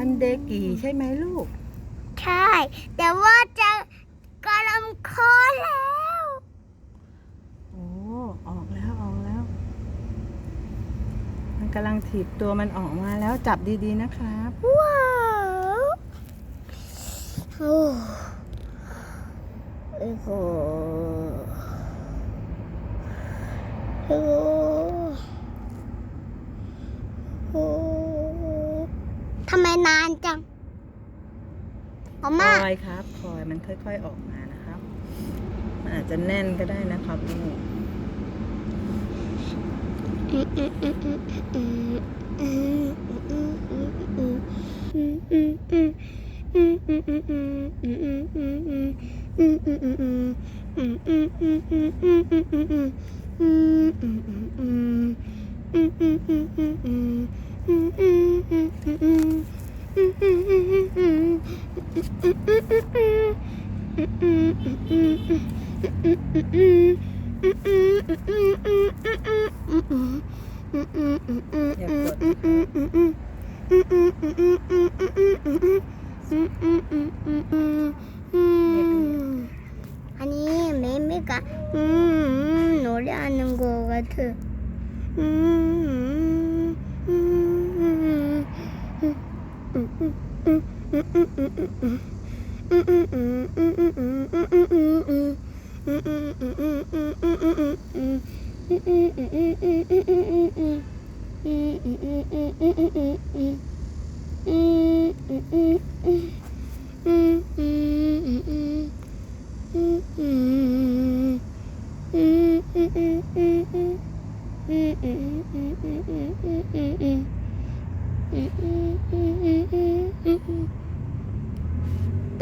ฟันเดกีใช่ไหมลูกใช่แต่ว่าจะกำลังคลอดแล้วโอ้ออกแล้วมันกำลังถีบตัวมันออกมาแล้วจับดีๆนะครับว้าวโอ้โหทำไมนานจังคอยครับคอยมันค่อยๆออกมานะครับมันอาจจะแน่นก็ได้นะครับลูกอย่ากด아니 매미가 노래하는 거 같아.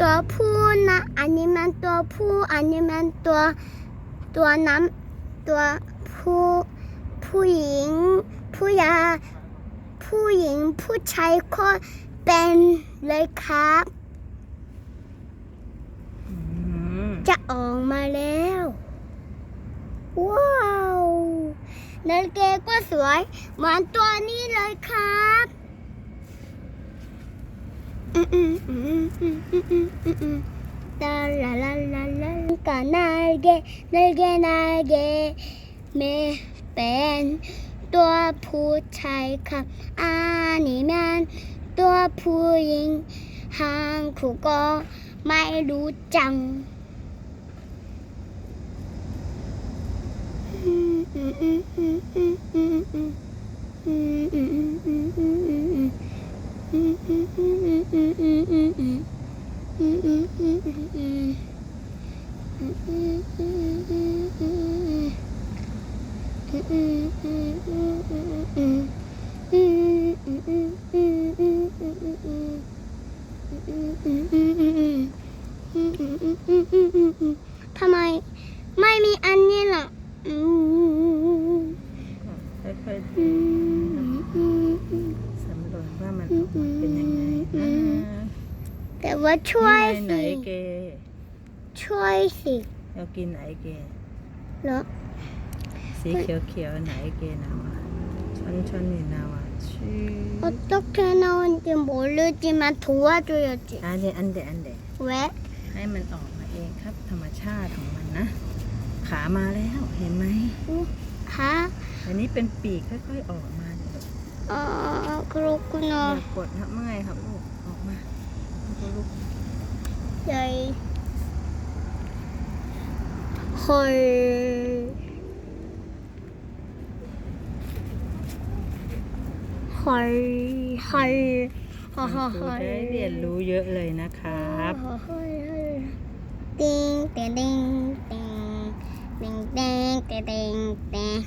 ตัวผู้นะอันนี้มันตัวผู้อันนี้มันตัวน้ำตัวผู้หญิงผู้ชายก็เป็นเลยครับจะออกมาแล้วว้าวนาฬิกาก็สวยเหมือนตัวนี้เลยครับลาลาลาลาลากับนาฬิกาไม่เป็นตัวผู้ชายครับอันนี้มันตัวผู้หญิงหางคู่ก็ไม่รู้จังทำไมไม่มีอันนี้ล่ะค่อยๆสำรวจว่ามันออกมาเป็นยังไงแต่ว่าช่วยไหนสิเกช่วยสิเรากินไหนเกเหรอสีเขียวๆไหนเกนาวะ천천히 나와 어떻게 나오는지 모르지만 도와줘야지 안돼 왜? ให้มันออกมาเองครับธรรมชาติของมันนะขามาแล้วเห็นไหมขาอันนี้เป็นปีกค่อยๆออกมา그렇구나 อย่ากดครับเมื่อยครับลูกออกมาลูกใหญ่เฮ้ยได้เรียนรู้เยอะเลยนะครับติ๊งติ๊งติ๊งติ๊งติ๊งติ๊งติ๊งติ๊งติ๊ง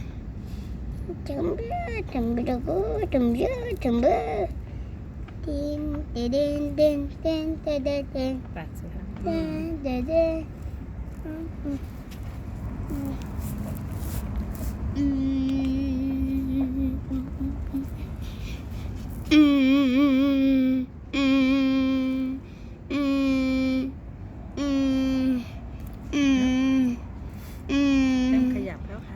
จัมบ้าจัมบ้าจัมบ้าจัมบ้าติ๊งติ๊งติ๊งติ๊งติ๊งติ๊งติ๊งปากสิครับติ๊งติ๊งติ๊งขยับแล้วค่ะ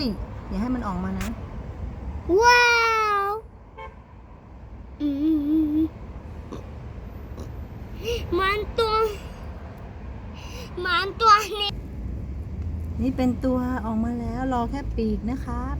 ยอย่าให้มันออกมานะ ว้าวมันตัวนี้ นี่เป็นตัวออกมาแล้วรอแค่ปีกนะครับ